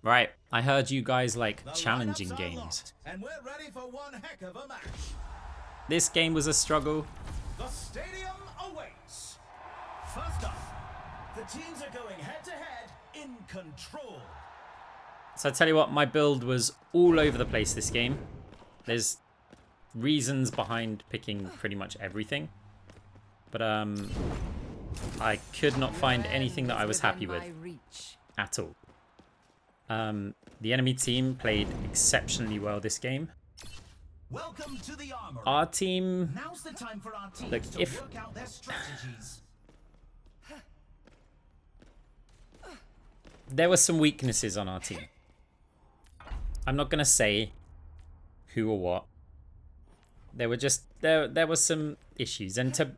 Right, I heard you guys like challenging games. And we're ready for one heck of a match. This game was a struggle. The stadium awaits. First up, the teams are going head to head in control. So I tell you what, my build was all over the place this game. There's reasons behind picking pretty much everything. But I could not find anything that I was happy with at all. The enemy team played exceptionally well this game. Welcome to the armory. Our team, Now's the time for our teams look, to work out their strategies. there were some weaknesses on our team. I'm not gonna say who or what. There were just there were some issues, and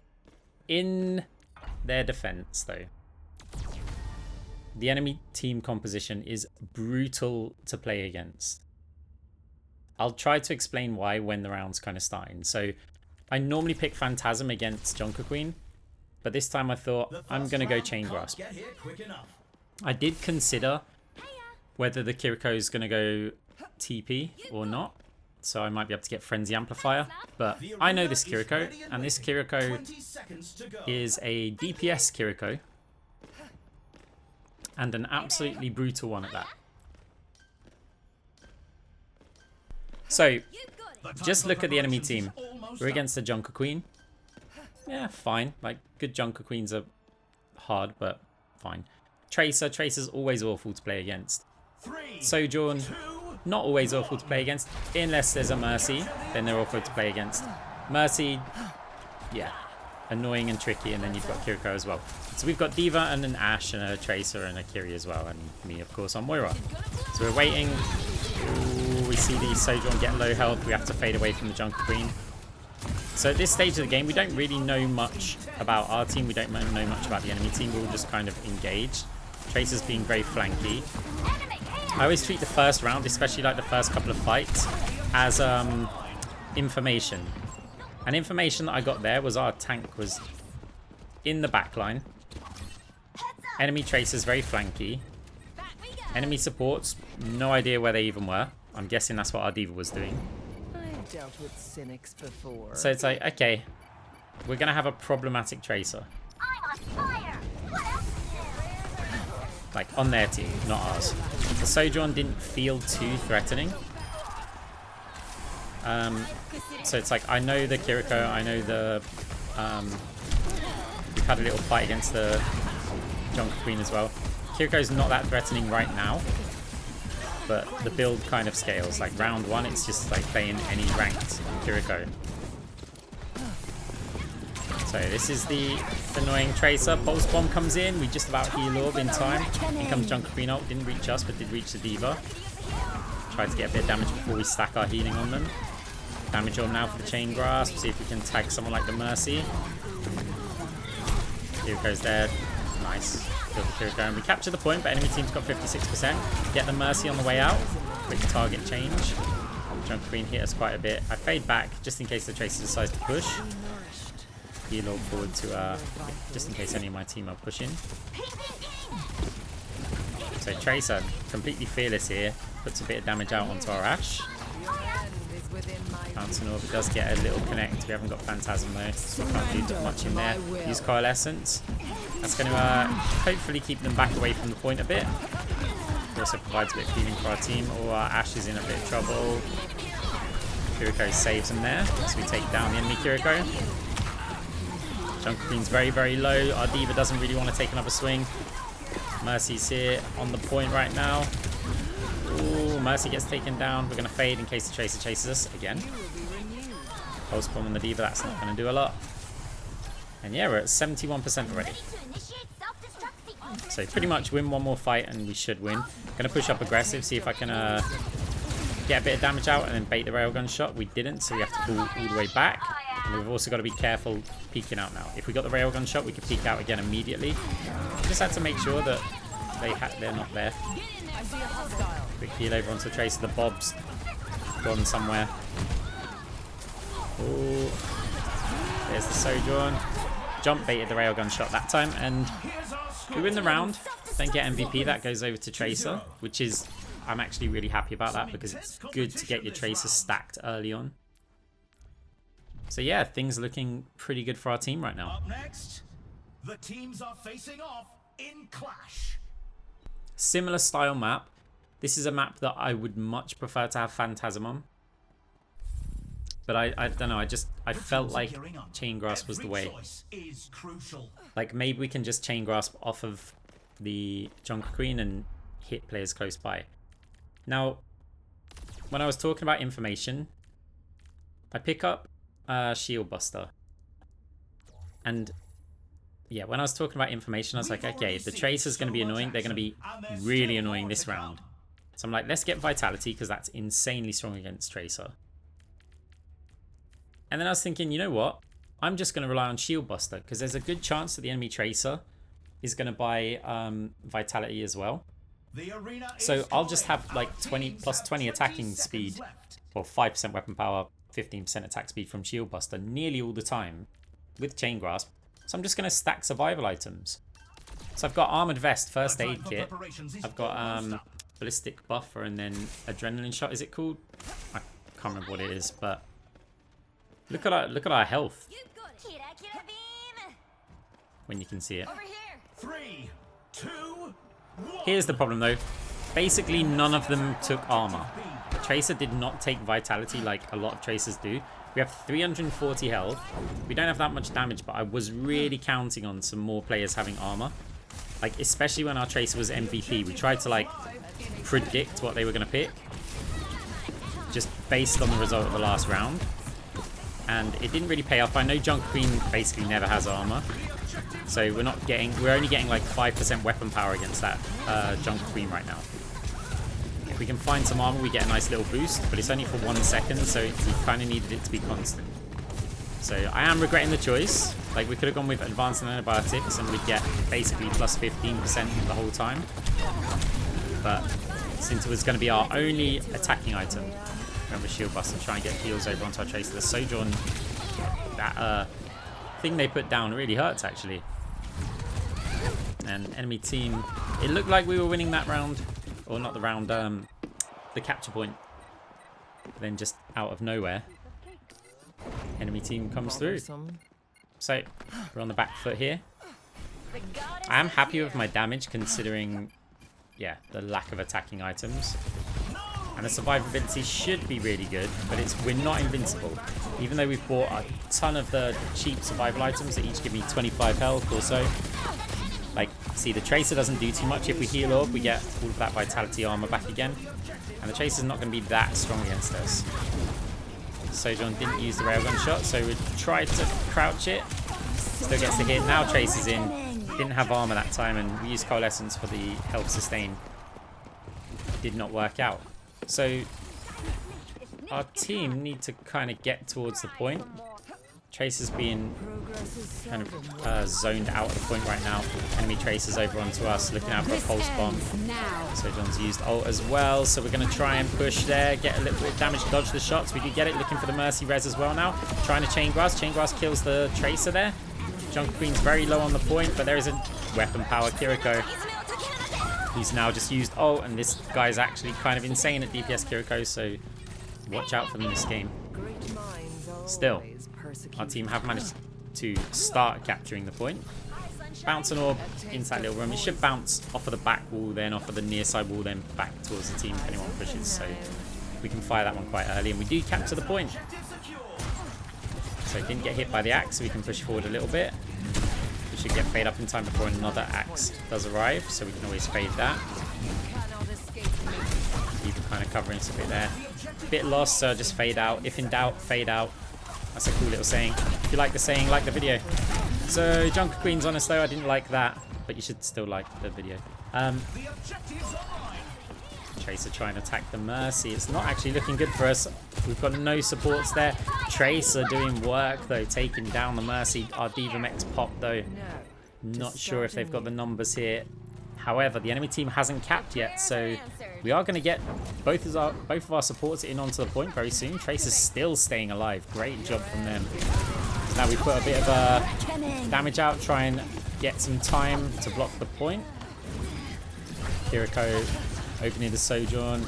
in their defense though, the enemy team composition is brutal to play against. I'll try to explain why when the round's kind of starting. So I normally pick Phantasm against Junker Queen, but this time I thought I'm going to go Chain Grasp. I did consider whether the Kiriko is going to go TP or not, so I might be able to get Frenzy Amplifier, but I know this Kiriko, and this Kiriko is a DPS Kiriko, and an absolutely brutal one at that. So, just look at the enemy team. We're against the Junker Queen. Yeah, fine. Like, good Junker Queens are hard, but fine. Tracer's always awful to play against. Sojourn, not always awful to play against. Unless there's a Mercy, then they're awful to play against. Mercy, yeah, annoying and tricky, and then you've got Kiriko as well. So we've got Diva and an Ashe and a Tracer and a Kiri as well, and me, of course, on Moira. So we're waiting. Ooh, we see the Sojourn get low health. We have to fade away from the Junker Queen. So at this stage of the game, we don't really know much about our team. We don't know much about the enemy team. We're all just kind of engaged. Tracer's being very flanky. I always treat the first round, especially like the first couple of fights, as information. And information that I got there was our tank was in the back line. Enemy Tracer's very flanky. Enemy supports, no idea where they even were. I'm guessing that's what our Diva was doing. I've dealt with cynics before. So it's like, okay, we're going to have a problematic Tracer. I'm on fire. What else? Like, on their team, not ours. The Sojourn didn't feel too threatening. So it's like, I know the Kiriko, I know the... we've had a little fight against the Junker Queen as well. Kiriko's not that threatening right now, but the build kind of scales. Like, round one, it's just like playing any ranked Kiriko. So this is the annoying Tracer. Pulse Bomb comes in. We just about heal Orb in time. In comes Junker Queen ult. Didn't reach us, but did reach the Diva. Tried to get a bit of damage before we stack our healing on them. Damage on now for the Chain Grasp. See if we can tag someone like the Mercy. Kiriko's dead. Nice. Kill the Kiriko. And we capture the point, but enemy team's got 56%. Get the Mercy on the way out. Quick target change. Junker Queen hit us quite a bit. I fade back just in case the Tracer decides to push. Heal Orb forward to, just in case any of my team are pushing. So Tracer, completely fearless here, puts a bit of damage out onto our Ashe. Bouncing Orb, it does get a little connect. We haven't got Phantasm though, so we can't do much in there. Use Coalescence. That's going to hopefully keep them back away from the point a bit. It also provides a bit of healing for our team. Oh, our Ashe is in a bit of trouble. Kiriko saves them there, so we take down the enemy Kiriko. Junker Queen's very, very low. Our Diva doesn't really want to take another swing. Mercy's here on the point right now. Ooh, Mercy gets taken down. We're going to fade in case the Tracer chases us again. Pulse Bomb on the Diva, that's not going to do a lot. And yeah, we're at 71% already. So pretty much win one more fight and we should win. Going to push up aggressive, see if I can get a bit of damage out and then bait the railgun shot. We didn't, so we have to pull all the way back. And we've also got to be careful peeking out now. If we got the railgun shot, we could peek out again immediately. Just had to make sure that they're not there. Quick heal over onto the Tracer. The Bob's gone somewhere. Ooh. There's the Sojourn. Jump baited the railgun shot that time, and we win the round. Don't get MVP. That goes over to Tracer, which is I'm actually really happy about that because it's good to get your Tracer stacked early on. So yeah, things are looking pretty good for our team right now. Up next, the teams are facing off in Clash. Similar style map. This is a map that I would much prefer to have Phantasm on. But I don't know, I felt like Chain Grasp was the way. Like maybe we can just Chain Grasp off of the Junker Queen and hit players close by. Now, when I was talking about information, I pick up Shield Buster. And yeah, when I was talking about information, I was like, okay, the Tracer's going to be annoying. They're going to be really annoying this round. So I'm like, let's get Vitality because that's insanely strong against Tracer. And then I was thinking, you know what? I'm just going to rely on Shield Buster because there's a good chance that the enemy Tracer is going to buy Vitality as well. So I'll just have like 20 plus 20 attacking speed or 5% weapon power, 15% attack speed from Shield Buster nearly all the time with Chain Grasp. So I'm just going to stack survival items. So I've got Armored Vest, First Aid Kit. I've got Ballistic Buffer and then Adrenaline Shot, is it called? I can't remember what it is, but look at our health when you can see it. 3, 2, 1. Here's the problem though. Basically none of them took armor. Tracer did not take Vitality like a lot of Tracers do. We have 340 health. We don't have that much damage, but I was really counting on some more players having armor. Like, especially when our Tracer was MVP. We tried to, like, predict what they were going to pick. Just based on the result of the last round. And it didn't really pay off. I know Junker Queen basically never has armor. So we're only getting like 5% weapon power against that Junker Queen right now. If we can find some armor, we get a nice little boost, but it's only for 1 second, so we kind of needed it to be constant. So I am regretting the choice. Like, we could have gone with advanced antibiotics and we'd get basically plus 15% the whole time. But since it was going to be our only attacking item, remember Shield Buster, try and get heals over onto our Tracer. The Sojourn, that thing they put down really hurts actually. And enemy team, it looked like we were winning that round. Or not the round, the capture point. But then just out of nowhere, enemy team comes through. So we're on the back foot here. I am happy with my damage considering, yeah, the lack of attacking items. And the survivability should be really good, but we're not invincible. Even though we've bought a ton of the cheap survival items that each give me 25 health or so. Like, see, the Tracer doesn't do too much. If we heal orb, we get all of that Vitality armor back again. And the Tracer's not going to be that strong against us. Sojourn didn't use the railgun shot, so we tried to crouch it. Still gets the hit. Now Tracer's in. Didn't have armor that time, and we used Coalescence for the health sustain. Did not work out. So our team need to kind of get towards the point. Tracer's being kind of zoned out of the point right now. Enemy Tracer's over onto us, looking out for a pulse bomb. So John's used ult as well, so we're going to try and push there, get a little bit of damage, dodge the shots. We do get it, looking for the Mercy res as well now. Trying to Chain Grasp. Chain Grasp kills the Tracer there. Junker Queen's very low on the point, but there is a weapon power. Kiriko, who's now just used ult, and this guy's actually kind of insane at DPS Kiriko, so watch out for them this game. Still, our team have managed to start capturing the point. Bounce an orb into that little room. It should bounce off of the back wall, then off of the near side wall, then back towards the team if anyone pushes. So we can fire that one quite early, and we do capture the point. So it didn't get hit by the axe, so we can push forward a little bit. We should get fade up in time before another axe does arrive, so we can always fade that. Keep kind of covering us a bit there. Bit lost, so just fade out. If in doubt, fade out. That's a cool little saying. If you like the saying, like the video. So Junker Queen's honest though, I didn't like that, but you should still like the video. Tracer trying to attack the Mercy. It's not actually looking good for us. We've got no supports there. Tracer doing work though, taking down the Mercy. Our D.Va Mech's popped though. Not sure if they've got the numbers here. However, the enemy team hasn't capped yet, so we are going to get both of our supports in onto the point very soon. Tracer's still staying alive. Great job from them. So now we put a bit of damage out, try and get some time to block the point. Kiriko Opening the Sojourn.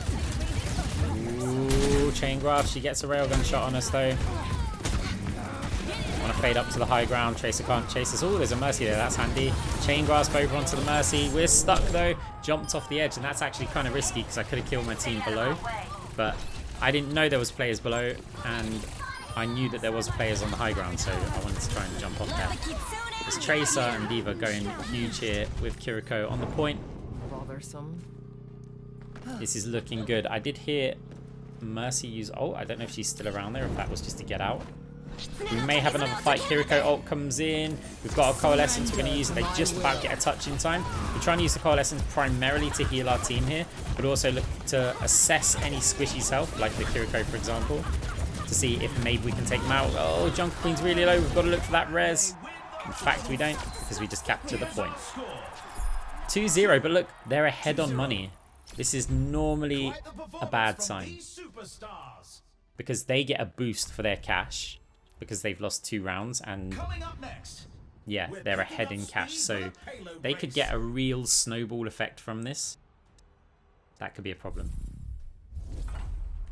Ooh, chain graph. She gets a railgun shot on us though. Want to fade up to the high ground. Tracer can't chase us. Oh, there's a Mercy there. That's handy. Chain grasp over onto the Mercy. We're stuck though. Jumped off the edge, and that's actually kind of risky because I could have killed my team below. But I didn't know there was players below, and I knew that there was players on the high ground, so I wanted to try and jump off there. There's Tracer and D.Va going huge here with Kiriko on the point. Bothersome. This is looking good. I did hear Mercy use ult. I don't know if she's still around there, or if that was just to get out. We may have another fight. Kiriko ult comes in. We've got our Coalescence. We're going to use it. They just about get a touch in time. We're trying to use the Coalescence primarily to heal our team here, but also look to assess any squishy's health, like the Kiriko, for example, to see if maybe we can take them out. Oh, Junker Queen's really low. We've got to look for that res. In fact, we don't, because we just captured the point. 2-0, but look, they're ahead on money. This is normally a bad sign, because they get a boost for their cash because they've lost 2 rounds, and yeah, they're ahead in cash, so they could get a real snowball effect from this. That could be a problem.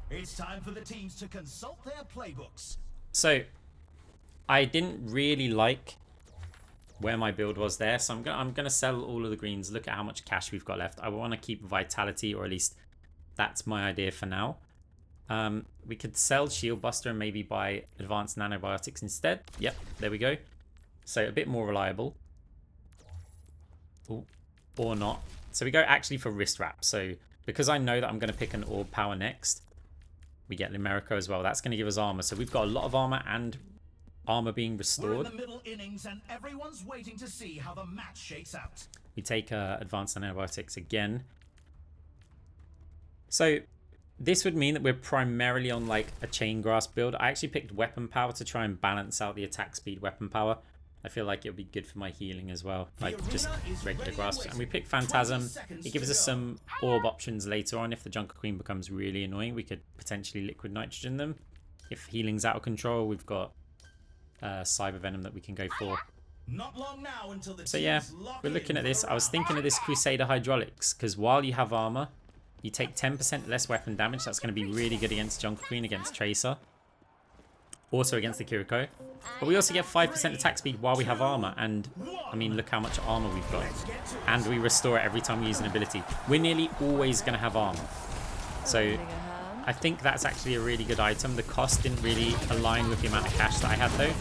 It's time for the teams to consult their playbooks. So I didn't really like where my build was there, so I'm gonna sell all of the greens. Look at how much cash we've got left. I want to keep vitality, or at least that's my idea for now. We could sell Shield Buster and maybe buy Advanced Nanobiotics instead. Yep, there we go. So a bit more reliable. Ooh, or not. So we go actually for Wrist Wrap. So because I know that I'm going to pick an Orb Power next, we get Limerico as well. That's going to give us armor. So we've got a lot of armor and armor being restored. We're in the middle innings and everyone's waiting to see how the match shakes out. We take Advanced Nanobiotics again. So this would mean that we're primarily on like a Chain Grasp build. I actually picked Weapon Power to try and balance out the attack speed Weapon Power. I feel like it would be good for my healing as well, like just regular grasp. And we pick Phantasm. It gives us some orb options later on. If the Junker Queen becomes really annoying, we could potentially liquid nitrogen them. If healing's out of control, we've got Cyber Venom that we can go for. Not long now until the so yeah, we're looking at this. I was thinking of this Crusader Hydraulics, because while you have armor, you take 10% less weapon damage. That's going to be really good against Junker Queen, against Tracer. Also against the Kiriko. But we also get 5% attack speed while we have armor. And, I mean, look how much armor we've got. And we restore it every time we use an ability. We're nearly always going to have armor. So, I think that's actually a really good item. The cost didn't really align with the amount of cash that I had, though.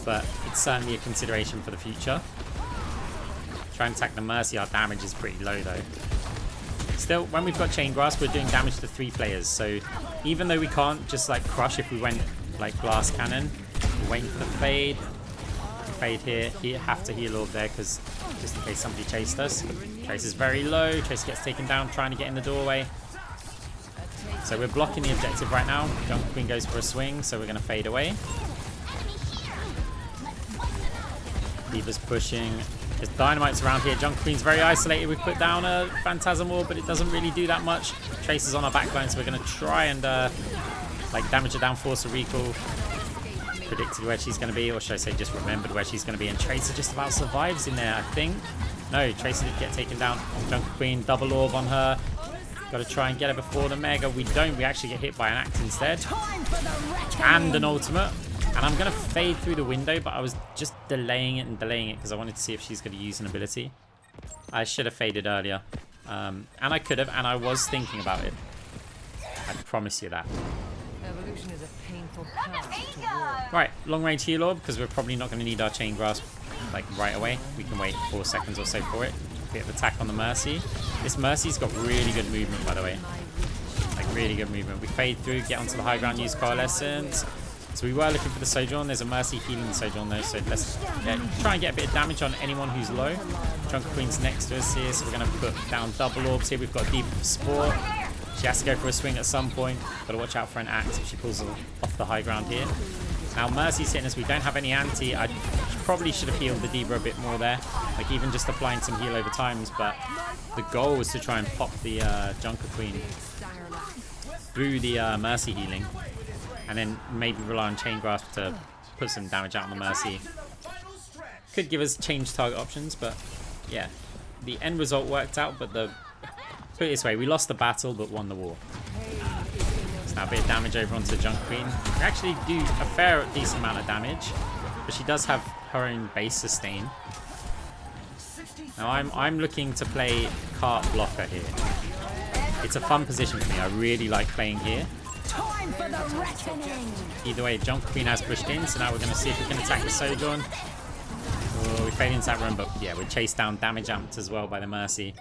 But it's certainly a consideration for the future. Try and attack the Mercy. Our damage is pretty low, though. Still, when we've got Chain Grasp, we're doing damage to 3 players. So, even though we can't just, like, crush if we went like Blast Cannon, we're waiting for the fade. Fade here. You have to heal orb there, because just in case somebody chased us. Trace is very low. Trace gets taken down, trying to get in the doorway. So we're blocking the objective right now. Junker Queen goes for a swing, so we're going to fade away. D.Va's pushing. There's dynamites around here. Junker Queen's very isolated. We put down a Phantasm Orb, but it doesn't really do that much. Trace is on our backbone, so we're going to try and like damage her down, force a recall. Predicted where she's going to be, or should I say just remembered where she's going to be. And Tracer just about survives in there, I think. No, Tracer did get taken down. Junker Queen, double orb on her. Got to try and get her before the Mega. We don't. We actually get hit by an Axe instead. And an ultimate. And I'm going to fade through the window, but I was just delaying it because I wanted to see if she's going to use an ability. I should have faded earlier. And I could have, and I was thinking about it. I promise you that. Evolution is a painful path to war. Right, long range heal orb, because we're probably not going to need our Chain Grasp like right away. We can wait 4 seconds or so for it. Bit of attack on the Mercy. This Mercy's got really good movement, by the way. Like really good movement. We fade through, get onto the high ground, use Coalescence. So we were looking for the Sojourn. There's a Mercy healing the Sojourn though, so let's try and get a bit of damage on anyone who's low. Junker Queen's next to us here, so we're going to put down double orbs here. We've got deep Sport. She has to go for a swing at some point. Got to watch out for an Axe if she pulls off the high ground here. Now Mercy's hitting us. We don't have any anti. I probably should have healed the D.Va a bit more there. Like even just applying some heal over times. But the goal was to try and pop the Junker Queen through the Mercy healing. And then maybe rely on Chain Grasp to put some damage out on the Mercy. Could give us change target options, but yeah. The end result worked out, but the Put it this way, we lost the battle but won the war. So now a bit of damage over onto the Junker Queen. We actually do a fair decent amount of damage, but she does have her own base sustain. Now I'm looking to play cart blocker here. It's a fun position for me. I really like playing here. Time for the reckoning. Either way, Junker Queen has pushed in, so now we're going to see if we can attack the Sojourn. Oh, we fade into that run, but yeah, we're chased down, damage amped as well by the Mercy.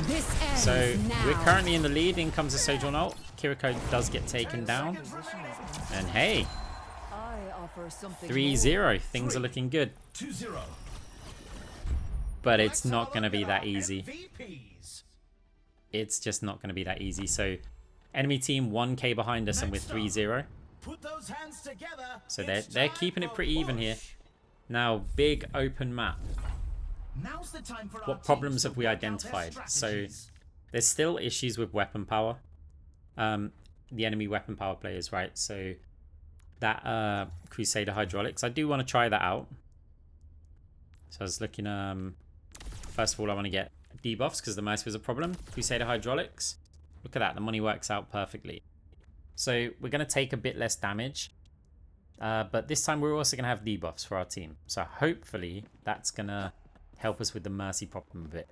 This ends So now. we're currently in the lead. In comes the Sojourn ult. Kiriko does get taken down. And hey, I offer something 3-0. Things are looking good. 2-0. But it's not going to be that easy. MVPs. It's just not going to be that easy. So enemy team 1k behind us and we're 3-0. Put those hands together. So It's they're time keeping it for pretty even here. Wash. Now, big open map. Now's the time for our What teams problems to have we work out their identified? So strategies. there's still issues with weapon power. The enemy weapon power players, right? So that Crusader Hydraulics, I do want to try that out. So I was looking, first of all, I want to get debuffs because the Mercy was a problem. Crusader Hydraulics, look at that, the money works out perfectly. So we're going to take a bit less damage, but this time we're also going to have debuffs for our team. So hopefully that's going to help us with the Mercy problem a bit.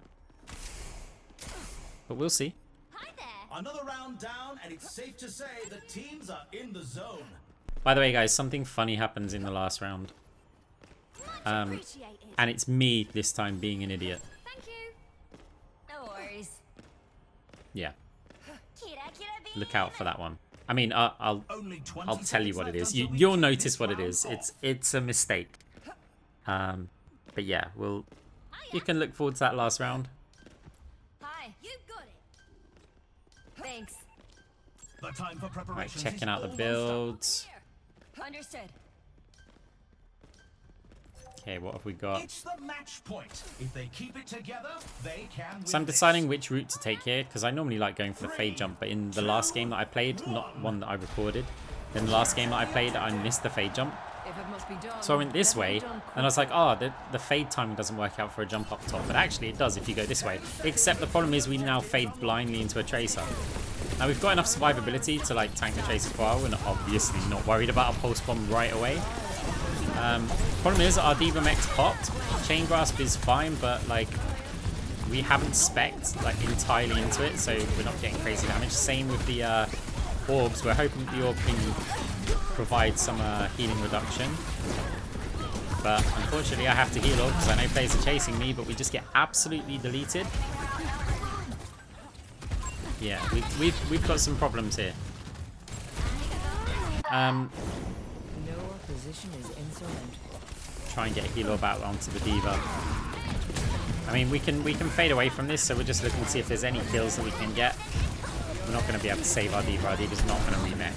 But we'll see. Hi there. Another round down, and it's safe to say the teams are in the zone. By the way, guys, something funny happens in the last round. Appreciate it. And it's me this time being an idiot. Thank you. No worries. Yeah, Kira, kira, bee. look out for that one. I mean, I'll Only 20 I'll tell you seconds what it left is. until we You'll kick notice this what it round is. off. It's a mistake. But yeah, you can look forward to that last round. Hi. You got it. Thanks. The time for Right, preparations checking is out the almost builds. Understood. Okay, what have we up. got? It's the match point. If they keep it together, they can win So I'm this. deciding which route to take here because I normally like going for the fade jump, but in the last game that I played, not one that I recorded, in the last game that I played, I missed the fade jump. If it must be done, So I went this let it way, be done and I was like, oh, the fade timing doesn't work out for a jump up top. But actually it does if you go this way. Except the problem is we now fade blindly into a Tracer. Now we've got enough survivability to like tank the Tracer for a while. We're not, obviously not worried about a pulse bomb right away. Problem is our Diva Mech's popped. Chain Grasp is fine, but like we haven't specced like entirely into it, so we're not getting crazy damage. Same with the orbs. We're hoping the orb can provide some healing reduction. But unfortunately I have to heal up because I know players are chasing me, but we just get absolutely deleted. Yeah, we've got some problems here. No opposition is insurmountable. Try and get a heal orb out onto the Diva. I mean, we can fade away from this, so we're just looking to see if there's any kills that we can get. We're not going to be able to save our Diva. Our Diva's not going to remech.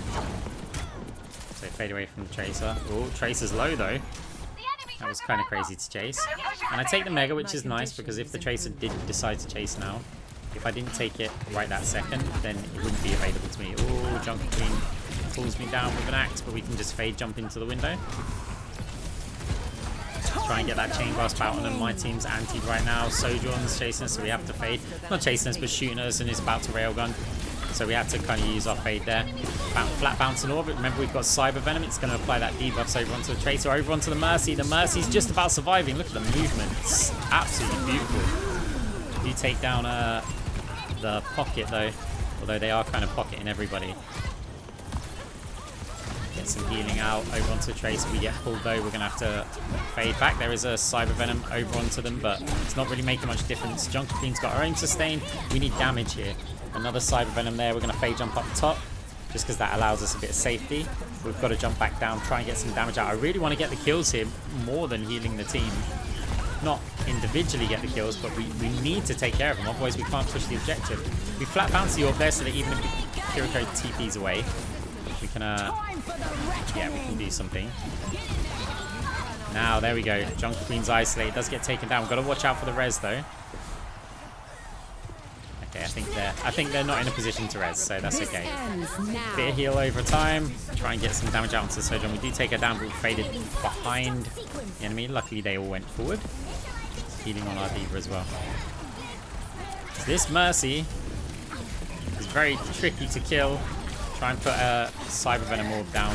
So fade away from the Tracer. Oh, Tracer's low though. That was kind of crazy to chase. And I take the Mega, which is nice, because if the Tracer did decide to chase now, if I didn't take it right that second, then it wouldn't be available to me. Oh, Junker Queen pulls me down with an axe, but we can just fade jump into the window. Try and get that Chain Grasp out on them. My team's antied right now. Sojourn's chasing us, so we have to fade. Not chasing us, but shooting us, and is about to railgun. So we have to kind of use our fade there. Flat bounce and orbit. Remember, we've got Cyber Venom. It's going to apply that debuffs over onto the Tracer, over onto the Mercy. The Mercy's just about surviving. Look at the movement. It's absolutely beautiful. You take down the pocket, though. Although they are kind of pocketing everybody. Get some healing out over onto the Tracer. We get pulled though. We're going to have to fade back. There is a Cyber Venom over onto them, but it's not really making much difference. Junker Queen's got her own sustain. We need damage here. Another Cyber Venom there. We're going to fade jump up top just because that allows us a bit of safety. We've got to jump back down, try and get some damage out. I really want to get the kills here more than healing the team. Not individually get the kills, but we need to take care of them. Otherwise, we can't push the objective. We flat bounce the orb there so that even if Kiriko TP's away, we can, yeah, we can do something. Now, there we go. Junker Queen's isolated. Does get taken down. We've got to watch out for the res, though. Okay, I think they're not in a position to res, so that's okay. Bit of heal over time. Try and get some damage out onto the Sojourn. We do take her down, but we faded behind the enemy. Luckily, they all went forward. Healing on our Diva as well. This Mercy very tricky to kill. Try and put a Cyber Venom orb down,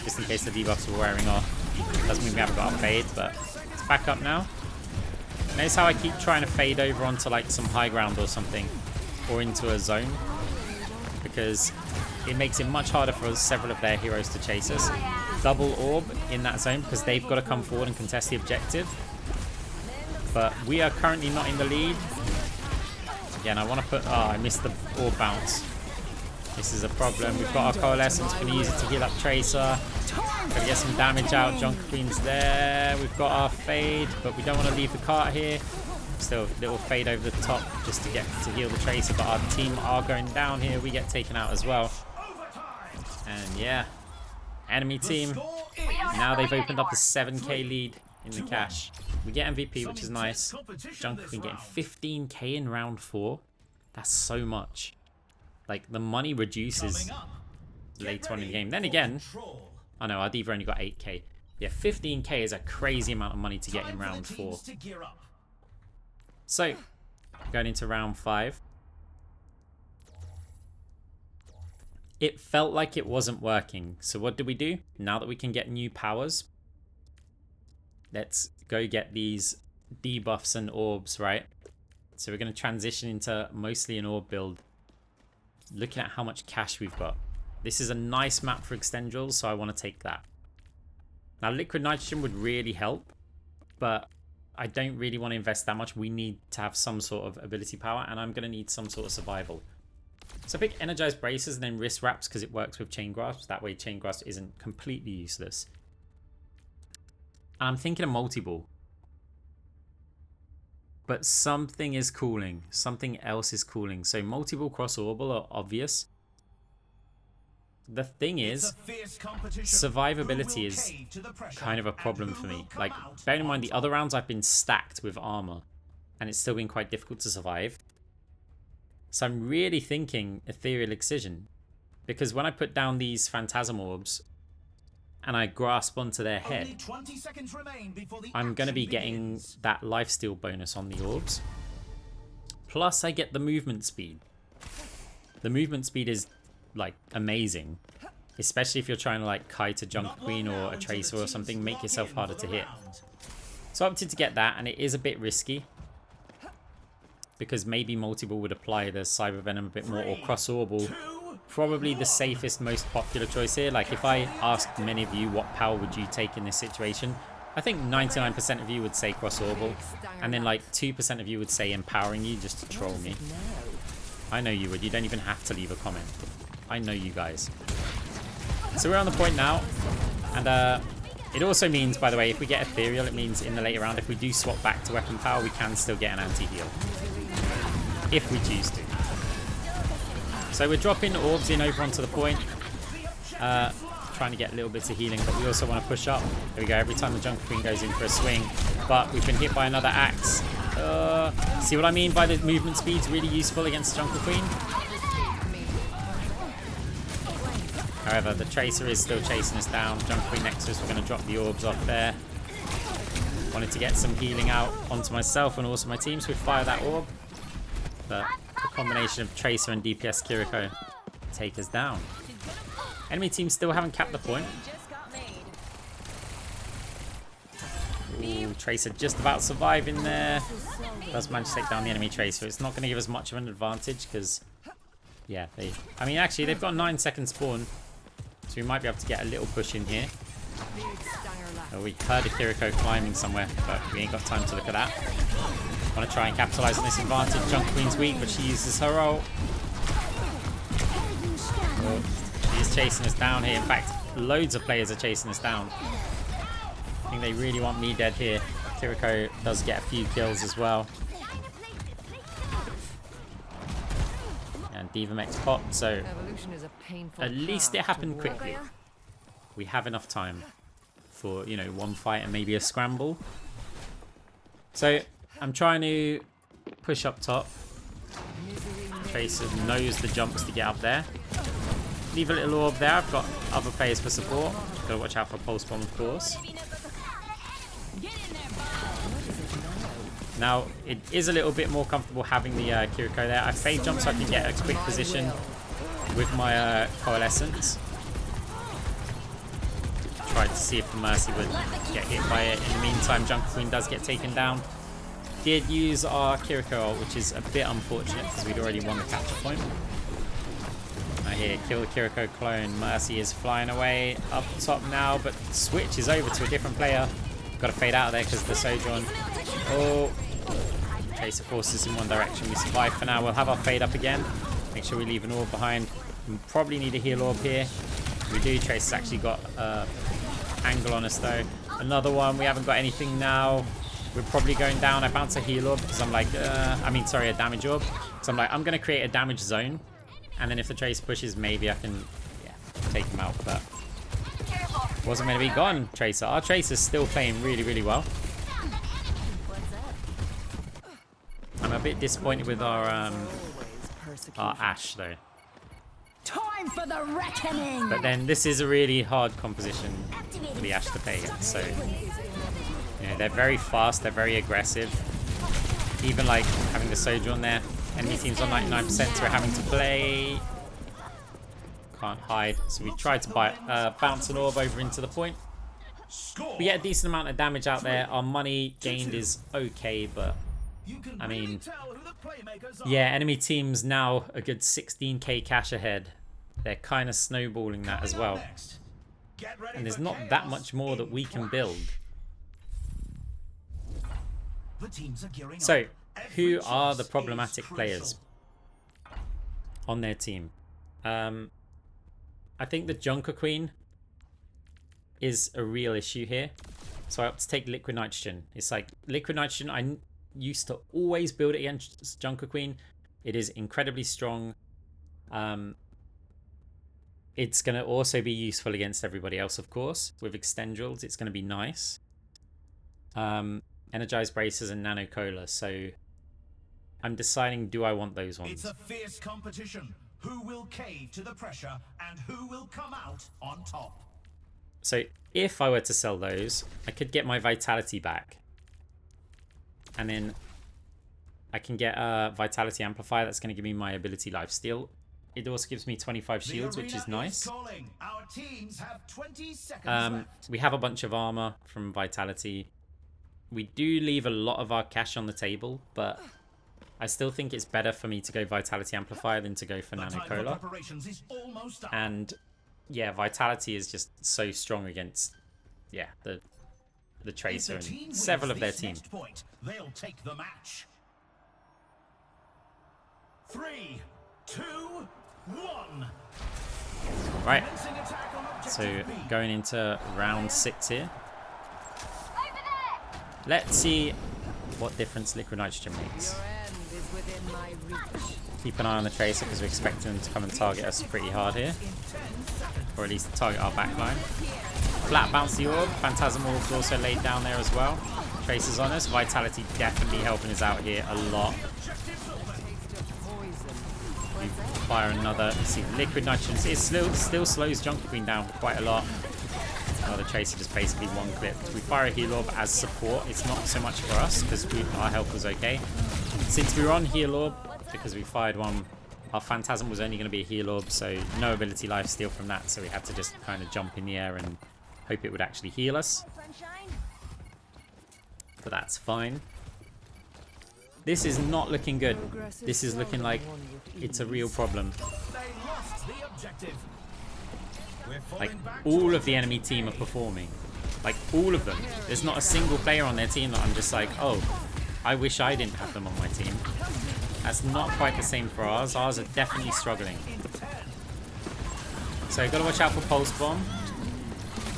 just in case the debuffs were wearing off. Doesn't mean we haven't got a fade, but it's back up now. Notice how I keep trying to fade over onto like some high ground or something, or into a zone, because it makes it much harder for several of their heroes to chase us. Double orb in that zone because they've got to come forward and contest the objective. But we are currently not in the lead. Again, I want to put... Oh, I missed the orb bounce. This is a problem. We've got our Coalescence. We're going to use it to heal up Tracer. Gotta get some damage out. Junker Queen's there. We've got our fade, but we don't want to leave the cart here. Still, little fade over the top just to get to heal the Tracer. But our team are going down here. We get taken out as well. And yeah, enemy team. Now they've opened up a 7k lead in the cash. We get MVP, which is nice. Junker Queen getting 15k in round 4. That's so much. Like, the money reduces later on in the game. Then again, I know, our Diva only got 8k. Yeah, 15k is a crazy amount of money to get in round 4. So, going into round 5. It felt like it wasn't working. So what do we do? Now that we can get new powers, let's go get these debuffs and orbs, right? So we're going to transition into mostly an orb build. Looking at how much cash we've got. This is a nice map for extendrils, so I want to take that. Now, liquid nitrogen would really help, but I don't really want to invest that much. We need to have some sort of ability power, and I'm going to need some sort of survival. So I pick energized braces and then wrist wraps because it works with chain grasps. That way chain grasp isn't completely useless. And I'm thinking of multi-ball. But something is cooling. Something else is cooling. So multi-ball cross orbal are obvious. The thing is, survivability is kind of a problem for me. Like, bearing in mind the other rounds I've been stacked with armor, and it's still been quite difficult to survive. So I'm really thinking Ethereal Excision, because when I put down these Phantasm Orbs and I grasp onto their head, I'm going to be getting that lifesteal bonus on the orbs. Plus I get the movement speed. The movement speed is like amazing, especially if you're trying to like kite a Junker Queen or a Tracer or something, make yourself harder to hit. So I opted to get that, and it is a bit risky, because maybe multi-ball would apply the Cyber Venom a bit more, or cross-orbal. Probably the safest, most popular choice here. Like, if I asked many of you what power would you take in this situation, I think 99% of you would say cross-orbal, and then like 2% of you would say empowering you just to troll me. I know you would. You don't even have to leave a comment. I know you guys. So we're on the point now, and it also means, by the way, if we get Ethereal, it means in the later round, if we do swap back to weapon power, we can still get an anti-heal. If we choose to. So we're dropping orbs in over onto the point. Trying to get little bits of healing, but we also want to push up. There we go, every time the Junker Queen goes in for a swing. But we've been hit by another axe. See what I mean by the movement speed's really useful against Junker Queen? However, the Tracer is still chasing us down. Junker Queen next to us, we're going to drop the orbs off there. Wanted to get some healing out onto myself and also my team, so we fire that orb. But the combination of Tracer and DPS Kiriko take us down. Enemy team still haven't capped the point. Ooh, Tracer just about surviving there. Does manage to take down the enemy Tracer. It's not going to give us much of an advantage because, yeah, I mean, actually, they've got 9-second spawn, so we might be able to get a little push in here. Oh, we heard a Kiriko climbing somewhere, but we ain't got time to look at that. Want to try and capitalize on this advantage. Junker Queen's weak, but she uses her ult. Oh, she is chasing us down here. In fact, loads of players are chasing us down. I think they really want me dead here. Kiriko does get a few kills as well. And Diva makes pop, so at least it happened quickly. We have enough time for, you know, one fight and maybe a scramble. So I'm trying to push up top. Tracer knows the jumps to get up there. Leave a little orb there. I've got other players for support. Gotta watch out for pulse bomb, of course. Now, it is a little bit more comfortable having the Kiriko there. I fade jump so I can get a quick position with my Coalescence. Tried to see if the Mercy would get hit by it. In the meantime, Junker Queen does get taken down. Did use our Kiriko ult, which is a bit unfortunate because we'd already won the capture point. Right here, kill the Kiriko clone. Mercy is flying away up top now, but switch is over to a different player. Got to fade out of there because of the Sojourn. Oh, Tracer forces in one direction. We survive for now. We'll have our fade up again. Make sure we leave an orb behind. We probably need a heal orb here. We do. Tracer's actually got angle on us though. Another one. We haven't got anything now. We're probably going down. I bounce a heal orb because I'm like, a damage orb. So I'm like, I'm going to create a damage zone. And then if the Tracer pushes, maybe I can take him out. But wasn't meant to be gone, Tracer. Our Tracer's still playing really, really well. I'm a bit disappointed with our Ashe though. Time for the reckoning. But then this is a really hard composition for the Ashe to play against. So you know, they're very fast, they're very aggressive. Even like having the Sojourn there. Enemy team's on 99%, so we're having to play. Can't hide. So we tried to bounce an orb over into the point. We get a decent amount of damage out there. Our money gained is okay, but I mean, yeah, enemy team's now a good 16k cash ahead. They're kind of snowballing that as well. And there's not that much more that we can build. So, who are the problematic players on their team? I think the Junker Queen is a real issue here. So I have to take Liquid Nitrogen. It's like Liquid Nitrogen, I used to always build it against Junker Queen. It is incredibly strong. It's going to also be useful against everybody else, of course. With Extendrils, it's going to be nice. Energized Bracers and Nano Cola. So I'm deciding, do I want those ones? It's a fierce competition. Who will cave to the pressure and who will come out on top? So if I were to sell those, I could get my Vitality back. And then I can get a Vitality Amplifier that's going to give me my ability Lifesteal. It also gives me 25 shields, which is nice. Our teams have 20 seconds left. We have a bunch of armor from Vitality. We do leave a lot of our cash on the table, but I still think it's better for me to go Vitality Amplifier than to go for Nano Cola. And yeah, Vitality is just so strong against the Tracer and several of their team. They'll take the match. 3, 2, 1. Right. So going into round 6 here. Let's see what difference Liquid Nitrogen makes. Keep an eye on the Tracer because we're expecting them to come and target us pretty hard here. Or at least target our backline. Flat bounce the orb. Phantasm Orb's also laid down there as well. Tracer's on us. Vitality definitely helping us out here a lot. We fire another. You see, Liquid Nitrogen. It still slows Junker Queen down quite a lot. Oh, the Tracer just basically one clip. We fire a heal orb as support. It's not so much for us because our health was okay. Since we were on heal orb, because we fired one, our Phantasm was only going to be a heal orb, so no ability lifesteal from that. So we had to just kind of jump in the air and hope it would actually heal us. But that's fine. This is not looking good. This is looking like it's a real problem. Like, all of the enemy team are performing. Like, all of them. There's not a single player on their team that I'm just like, oh, I wish I didn't have them on my team. That's not quite the same for ours. Ours are definitely struggling. So, gotta watch out for Pulse Bomb.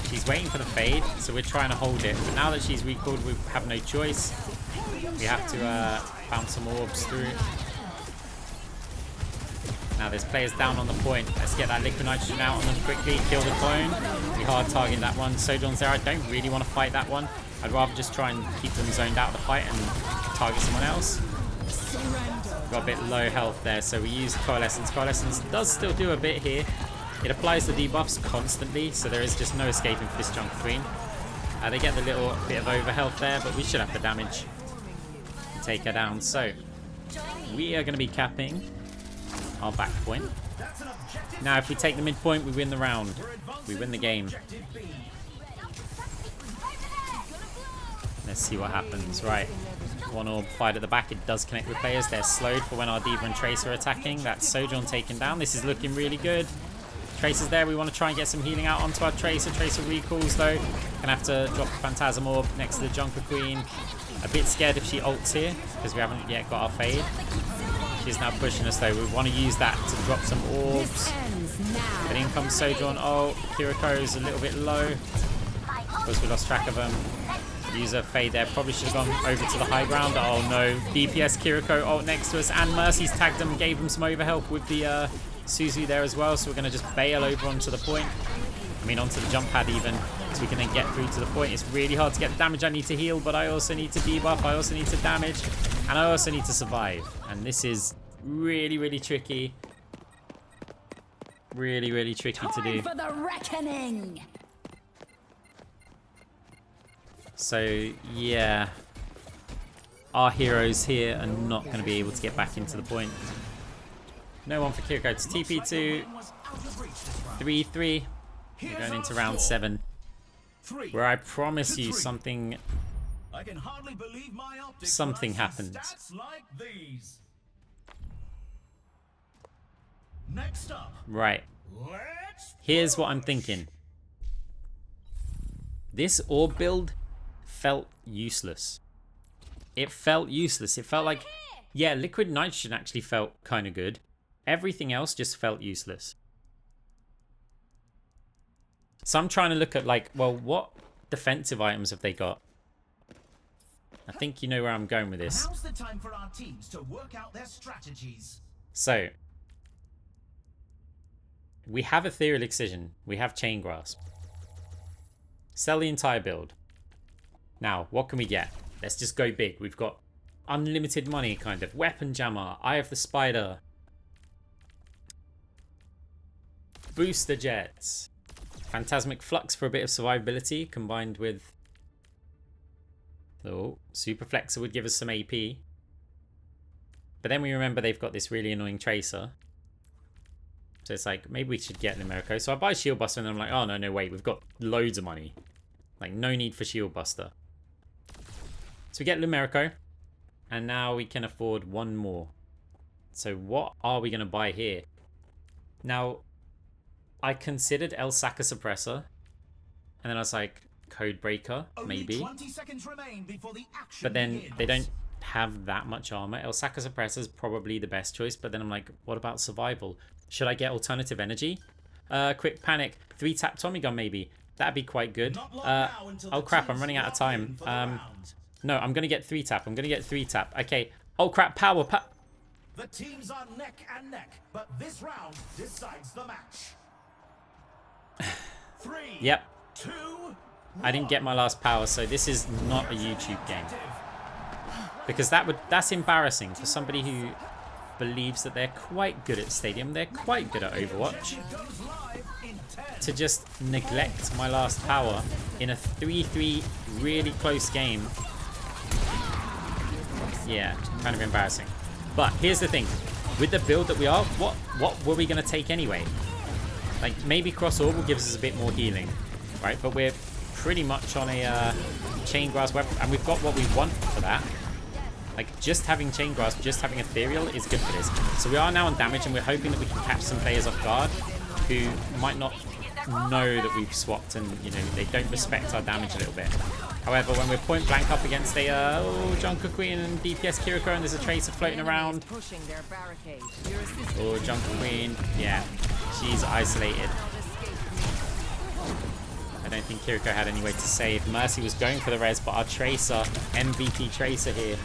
She's waiting for the fade, so we're trying to hold it. But now that she's recalled, we have no choice. We have to bounce some orbs through. Now there's players down on the point. Let's get that Liquid Nitrogen out on them quickly. Kill the clone. We hard target that one. Sojourn's there. I don't really want to fight that one. I'd rather just try and keep them zoned out of the fight and target someone else. Got a bit low health there, so we use Coalescence. Coalescence does still do a bit here. It applies the debuffs constantly, so there is just no escaping for this Junker Queen. They get the little bit of overhealth there, but we should have the damage. take her down. So we are going to be capping our back point. Now, if we take the midpoint, we win the round. We win the game. Let's see what happens. Right. One orb fired at the back. It does connect with players. They're slowed for when our D.Va and Tracer are attacking. That's Sojourn taken down. This is looking really good. Tracer's there. We want to try and get some healing out onto our Tracer. Tracer recalls though. Gonna have to drop the Phantasm Orb next to the Junker Queen. A bit scared if she ults here because we haven't yet got our fade. She's now pushing us though. We want to use that to drop some orbs. But in comes Sojourn. Oh, Kiriko's a little bit low. Of course, we lost track of him. Use a fade there. Probably should have gone over to the high ground. Oh no. DPS Kiriko ult next to us. And Mercy's tagged him and gave him some overhelp with the Suzu there as well. So we're going to just bail over onto the point. I mean, onto the jump pad even. So we can then get through to the point. It's really hard to get the damage. I need to heal, but I also need to debuff. I also need to damage. And I also need to survive. And this is really, really tricky. Really, really tricky to do. For the reckoning. So, yeah. Our heroes here are not going to be able to get back into the point. No one for Kiriko. It's TP2. 3-3. We're going into round 7. Where I promise you something happens. Right. Here's what I'm thinking. This orb build felt useless. It felt useless. It felt like, yeah, liquid nitrogen actually felt kind of good. Everything else just felt useless. So I'm trying to look at like, well, what defensive items have they got? I think you know where I'm going with this. Now's the time for our teams to work out their strategies. So, we have Ethereal Excision. We have Chain Grasp. Sell the entire build. Now, what can we get? Let's just go big. We've got unlimited money, kind of. Weapon Jammer. Eye of the Spider. Booster Jets. Phantasmic Flux for a bit of survivability, combined with... Oh, Super Flexor would give us some AP. But then we remember they've got this really annoying Tracer. So it's like, maybe we should get Numerico. So I buy Shield Buster and I'm like, oh, no, wait. We've got loads of money. Like, no need for Shield Buster. So we get Numerico. And now we can afford one more. So what are we going to buy here? Now, I considered El Saka Suppressor. And then I was like, Codebreaker, maybe. 20 seconds remain before the action but then begins. they don't have that much armor. El Saka Suppressor is probably the best choice. But then I'm like, what about survival? Should I get alternative energy? Quick Panic. 3-tap Tommy Gun maybe. That'd be quite good. Oh crap, I'm running out of time. No, I'm going to get 3-tap. I'm going to get 3-tap. Okay. Oh crap, power. The teams are neck and neck, but this round decides the match. 3, Yep. 2, I didn't get my last power, so this is not a YouTube game. Because that's embarrassing for somebody who believes that they're quite good at Stadium. They're quite good at Overwatch. To just neglect my last power in a 3-3 really close game. Yeah, kind of embarrassing. But here's the thing. With the build that we are, what were we going to take anyway? Like, maybe Cross Orb will give us a bit more healing. Right? But we're pretty much on a Chain Grasp weapon. And we've got what we want for that. Like, just having Chain Grasp, just having Ethereal is good for this. So we are now on damage, and we're hoping that we can catch some players off guard who might not know that we've swapped, and, you know, they don't respect our damage a little bit. However, when we're point blank up against a Junker Queen and DPS Kiriko, and there's a Tracer floating around. Oh, Junker Queen. Yeah, she's isolated. I don't think Kiriko had any way to save. Mercy was going for the res, but our Tracer, MVP Tracer here,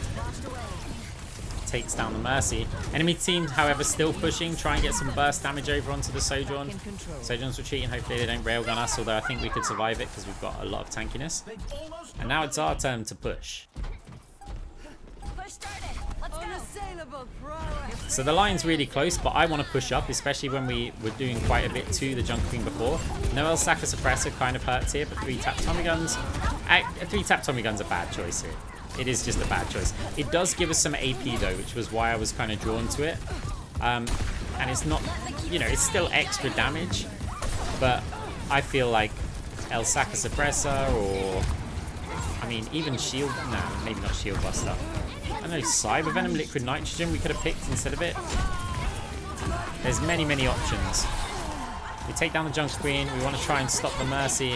takes down the Mercy. Enemy team, however, still pushing, try and get some burst damage over onto the Sojourn. Sojourn's retreating, hopefully they don't railgun us, although I think we could survive it because we've got a lot of tankiness. And now it's our turn to push. So the line's really close, but I want to push up, especially when we were doing quite a bit to the Junker Queen before. No El Saka Suppressor kind of hurts here, but 3-tap Tommy Guns. 3-tap Tommy Guns a bad choice here. It is just a bad choice. It does give us some AP though, which was why I was kind of drawn to it. And it's not, you know, it's still extra damage, but I feel like El Saca Suppressor or, I mean, even Shield, no, maybe not Shield Buster. I don't know, Cyber Venom, Liquid Nitrogen we could have picked instead of it. There's many, many options. We take down the Junker Queen. We want to try and stop the Mercy.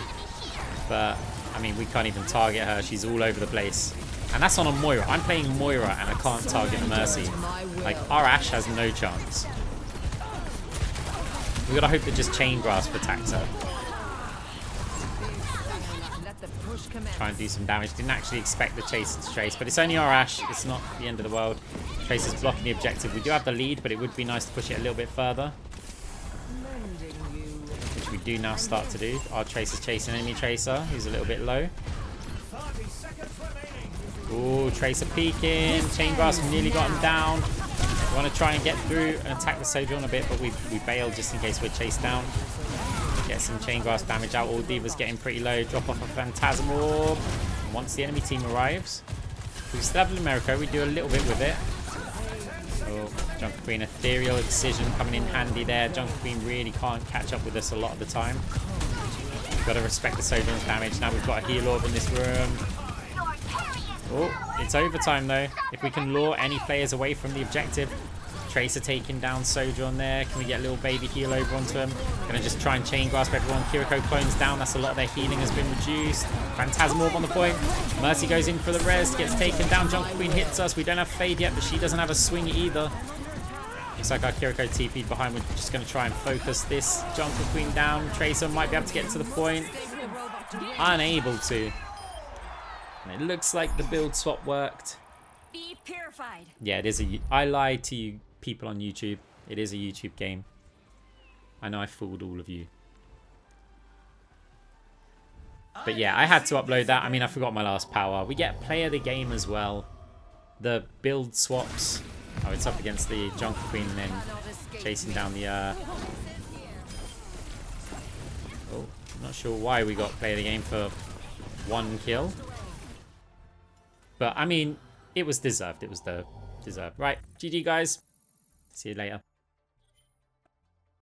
But, I mean, we can't even target her. She's all over the place. And that's on a Moira. I'm playing Moira and I can't target the Mercy. Like, our Ashe has no chance. We gotta hope that just Chain Grasp attacks her. Try and do some damage. Didn't actually expect the Chaser to chase, but it's only our Ashe. It's not the end of the world. Tracer's blocking the objective. We do have the lead, but it would be nice to push it a little bit further. Which we do now start to do. Our Tracer's chasing enemy Tracer, who's a little bit low. Ooh, Tracer peeking. Chain Grasp nearly got him down. We want to try and get through and attack the Sojourn a bit, but we bail just in case we're chased down. Get some Chain Grasp damage out. All D.Va's getting pretty low. Drop off a Phantasm Orb. Once the enemy team arrives, we still have the Numerico. We do a little bit with it. Oh, Junker Queen, Ethereal Excision coming in handy there. Junker Queen really can't catch up with us a lot of the time. We've got to respect the Sojourn's damage. Now we've got a Heal Orb in this room. Oh, it's overtime though. If we can lure any players away from the objective. Tracer taking down Sojourn there. Can we get a little baby heal over onto him? Gonna just try and Chain Grasp everyone. Kiriko clones down. That's a lot of their healing has been reduced. Phantasm Orb on the point. Mercy goes in for the res. Gets taken down. Junker Queen hits us. We don't have Fade yet, but she doesn't have a swing either. Looks like our Kiriko TP'd behind. We're just gonna try and focus this Junker Queen down. Tracer might be able to get to the point. Unable to. And it looks like the build swap worked. Be purified. Yeah, it is a... I lied to you people on YouTube. It is a YouTube game. I know I fooled all of you. But yeah, I had to upload that. I mean, I forgot my last power. We get play of the game as well. The build swaps. Oh, it's up against the Junker Queen and then chasing down the... Oh, I'm not sure why we got play of the game for 1 kill. But, I mean, it was deserved. It was deserved. Right, GG guys. See you later.